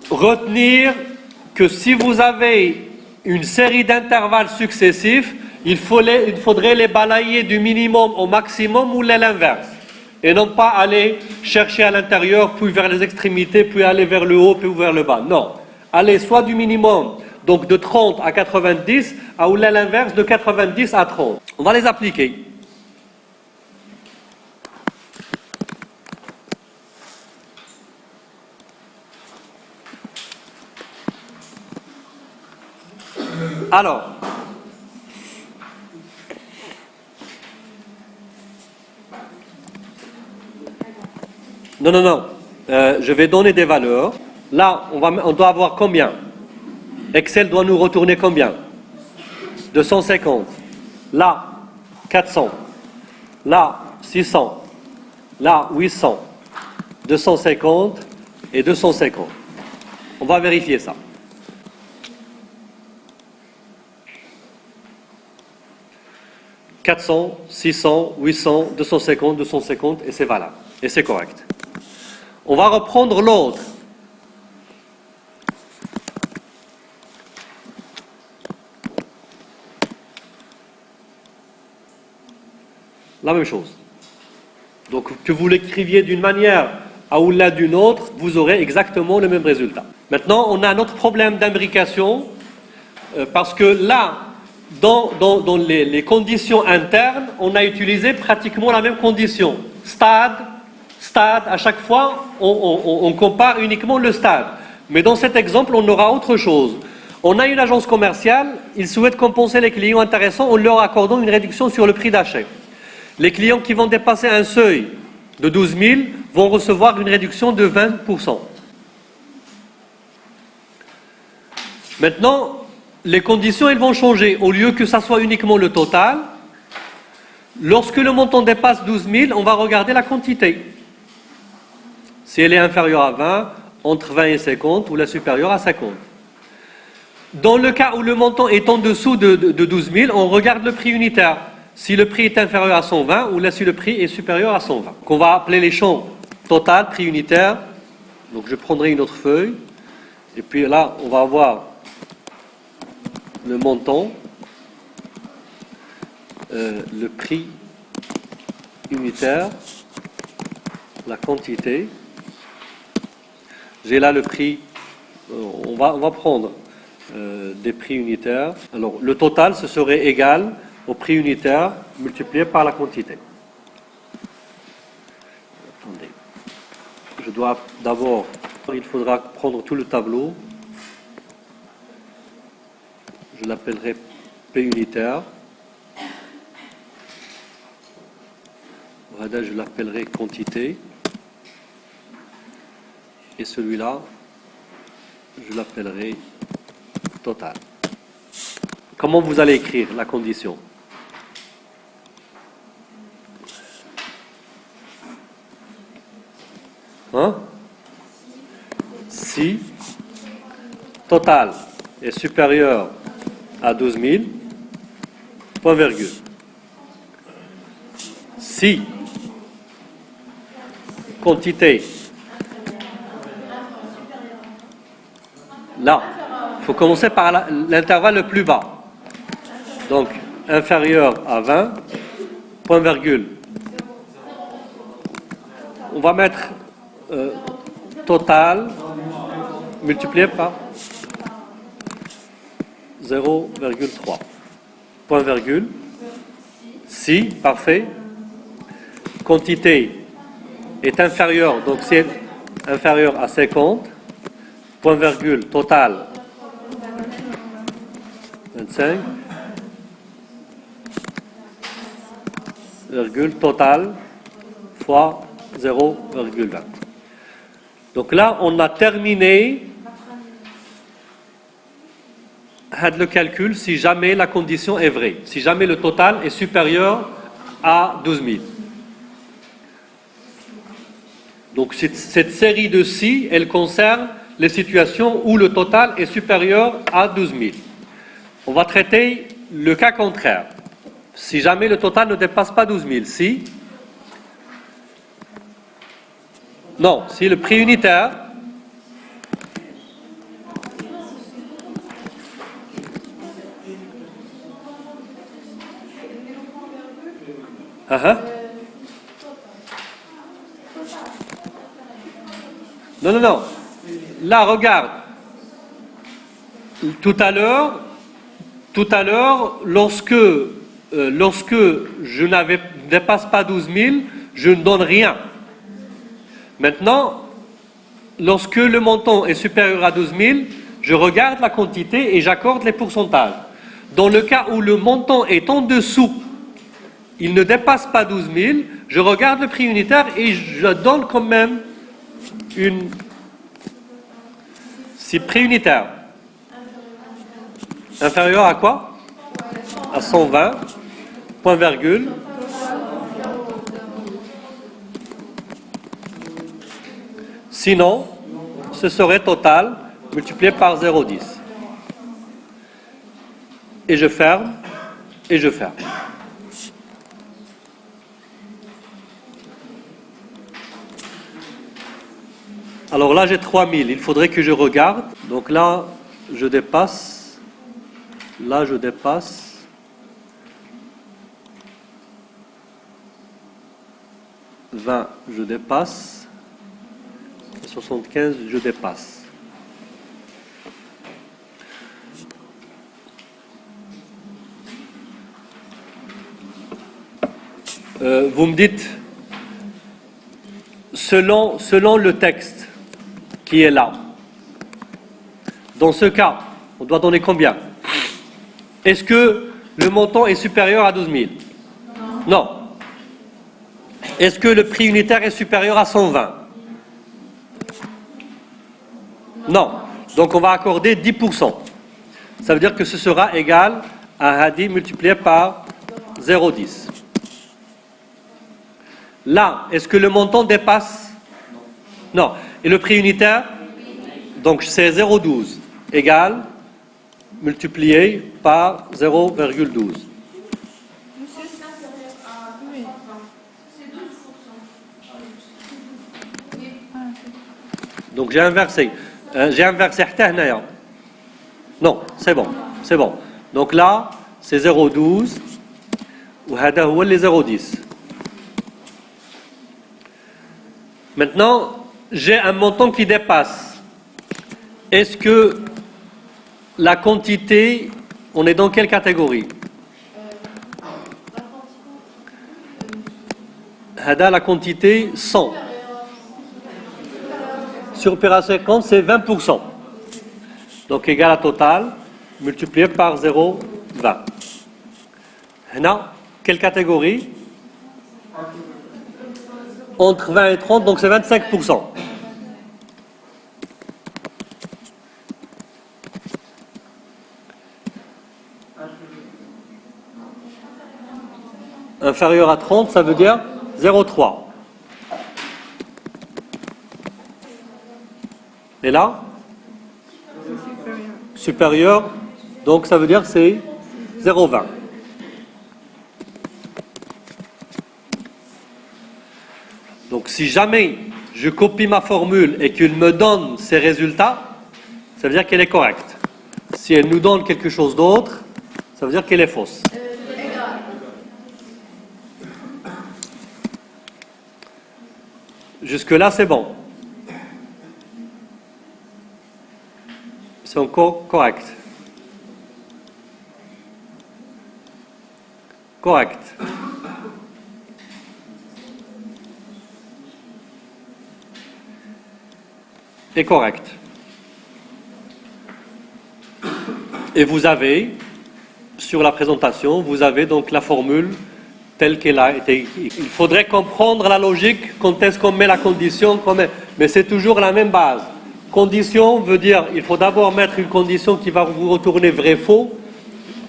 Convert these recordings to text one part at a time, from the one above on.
retenir que si vous avez une série d'intervalles successifs, il faudrait les balayer du minimum au maximum ou l'inverse. Et non pas aller chercher à l'intérieur, puis vers les extrémités, puis aller vers le haut, puis vers le bas. Non. Aller soit du minimum, donc de 30 à 90, ou l'inverse de 90 à 30. On va les appliquer. Alors, non. Je vais donner des valeurs. Là, on doit avoir combien? Excel doit nous retourner combien? 250. Là, 400. Là, 600. Là, 800. 250 et 250. On va vérifier ça. « 400, 600, 800, 250, 250 et c'est valable. Et c'est correct. On va reprendre l'autre. La même chose. Donc, que vous l'écriviez d'une manière ou là d'une autre, vous aurez exactement le même résultat. Maintenant, on a un autre problème d'imbrication, parce que là, dans les conditions internes, on a utilisé pratiquement la même condition. Stade, à chaque fois, on compare uniquement le stade. Mais dans cet exemple, on aura autre chose. On a une agence commerciale, ils souhaitent compenser les clients intéressants en leur accordant une réduction sur le prix d'achat. Les clients qui vont dépasser un seuil de 12 000 vont recevoir une réduction de 20%. Maintenant, les conditions, elles vont changer. Au lieu que ça soit uniquement le total, lorsque le montant dépasse 12 000, on va regarder la quantité. Si elle est inférieure à 20, entre 20 et 50, ou la supérieure à 50. Dans le cas où le montant est en dessous de 12 000, on regarde le prix unitaire. Si le prix est inférieur à 120, ou là si le prix est supérieur à 120. On va appeler les champs total, prix unitaire. Donc je prendrai une autre feuille. Et puis là, on va avoir le montant, le prix unitaire, la quantité. J'ai là le prix, on va prendre des prix unitaires. Alors le total, ce serait égal au prix unitaire multiplié par la quantité. Attendez. Je dois d'abord, il faudra prendre tout le tableau. Je l'appellerai P unitaire. Voilà, je l'appellerai quantité. Et celui-là, je l'appellerai total. Comment vous allez écrire la condition? Si total est supérieur à 12 000, point virgule. Si quantité, là, il faut commencer par l'intervalle le plus bas. Donc, inférieur à 20, point virgule. On va mettre total multiplié par 0,3. Point virgule. Si, parfait. Quantité est inférieure, donc c'est inférieur à 50. Point virgule, total 25. Virgule, total fois 0,20. Donc là, on a terminé le calcul si jamais la condition est vraie, si jamais le total est supérieur à 12 000. Donc cette série de si, elle concerne les situations où le total est supérieur à 12 000. On va traiter le cas contraire. Si jamais le total ne dépasse pas 12 000, si le prix unitaire Uh-huh. Non, non, non. Là, regarde. Tout à l'heure, lorsque je ne dépasse pas 12 000, je ne donne rien. Maintenant, lorsque le montant est supérieur à 12 000, je regarde la quantité et j'accorde les pourcentages. Dans le cas où le montant est en dessous, il ne dépasse pas 12 000, je regarde le prix unitaire et je donne quand même une... Si prix unitaire inférieur à quoi? À 120, point virgule. Sinon, ce serait total multiplié par 0,10. Et je ferme, et je ferme. Alors là, j'ai 3000. Il faudrait que je regarde. Donc là, je dépasse. Là, je dépasse. « 20, je dépasse. 75, je dépasse. Vous me dites, selon le texte qui est là, dans ce cas, on doit donner combien? Est-ce que le montant est supérieur à 12 000? Non. Est-ce que le prix unitaire est supérieur à 120? Non. Donc on va accorder 10%. Ça veut dire que ce sera égal à Hadi multiplié par 0,10. Là, est-ce que le montant dépasse? Non. Et le prix unitaire? Donc c'est 0,12 égal multiplié par 0,12. Donc j'ai inversé. Non, c'est bon, c'est bon. Donc là, c'est 0,12 ou hada huwa les 0,10. Maintenant, j'ai un montant qui dépasse. Est-ce que la quantité, on est dans quelle catégorie? Hada, la quantité 100. Supérieur à 50, c'est 20%. Donc égal à total, multiplié par 0,20. Hna, quelle catégorie? Entre 20 et 30, donc c'est 25%. Inférieur à 30, ça veut dire 0,3. Et là? Supérieur, donc ça veut dire c'est 0,20. Donc si jamais je copie ma formule et qu'il me donne ces résultats, ça veut dire qu'elle est correcte. Si elle nous donne quelque chose d'autre, ça veut dire qu'elle est fausse. Jusque-là, c'est bon. C'est encore correct. Correct. Et correct. Et vous avez, sur la présentation, vous avez donc la formule telle qu'elle a été. Il faudrait comprendre la logique quand est-ce qu'on met la condition, mais c'est toujours la même base. Condition veut dire, il faut d'abord mettre une condition qui va vous retourner vrai-faux,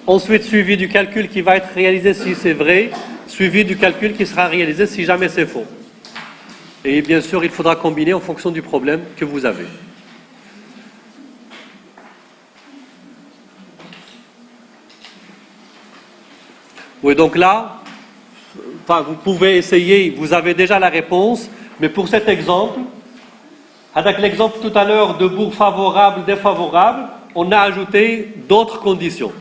ensuite suivi du calcul qui va être réalisé si c'est vrai, suivi du calcul qui sera réalisé si jamais c'est faux. Et bien sûr, il faudra combiner en fonction du problème que vous avez. Oui, donc là, vous pouvez essayer, vous avez déjà la réponse, mais pour cet exemple, avec l'exemple tout à l'heure de bourg favorable, défavorable, on a ajouté d'autres conditions.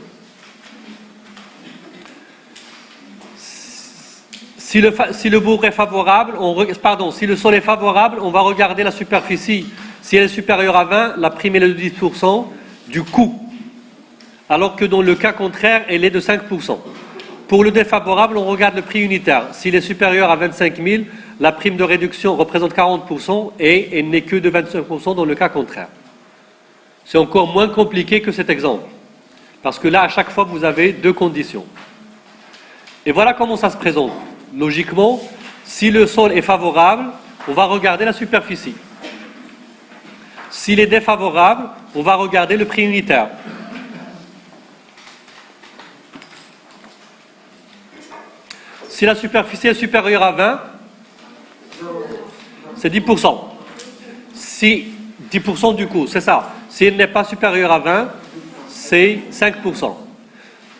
Si le bourg est favorable, si le sol est favorable, on va regarder la superficie. Si elle est supérieure à 20, la prime est de 10% du coût. Alors que dans le cas contraire, elle est de 5%. Pour le défavorable, on regarde le prix unitaire. S'il est supérieur à 25 000, la prime de réduction représente 40% et elle n'est que de 25% dans le cas contraire. C'est encore moins compliqué que cet exemple. Parce que là, à chaque fois, vous avez deux conditions. Et voilà comment ça se présente. Logiquement, si le sol est favorable, on va regarder la superficie. S'il est défavorable, on va regarder le prix unitaire. Si la superficie est supérieure à 20, c'est 10%. Si 10% du coût, c'est ça. Si elle n'est pas supérieure à 20, c'est 5%.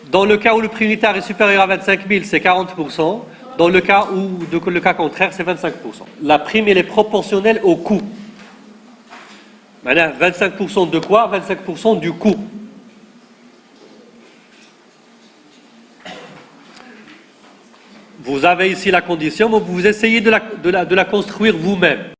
Dans le cas où le prix unitaire est supérieur à 25 000, c'est 40%. Dans le cas contraire, c'est 25%. La prime, elle est proportionnelle au coût. Maintenant, 25% de quoi? 25% du coût. Vous avez ici la condition, mais vous essayez de la construire vous-même.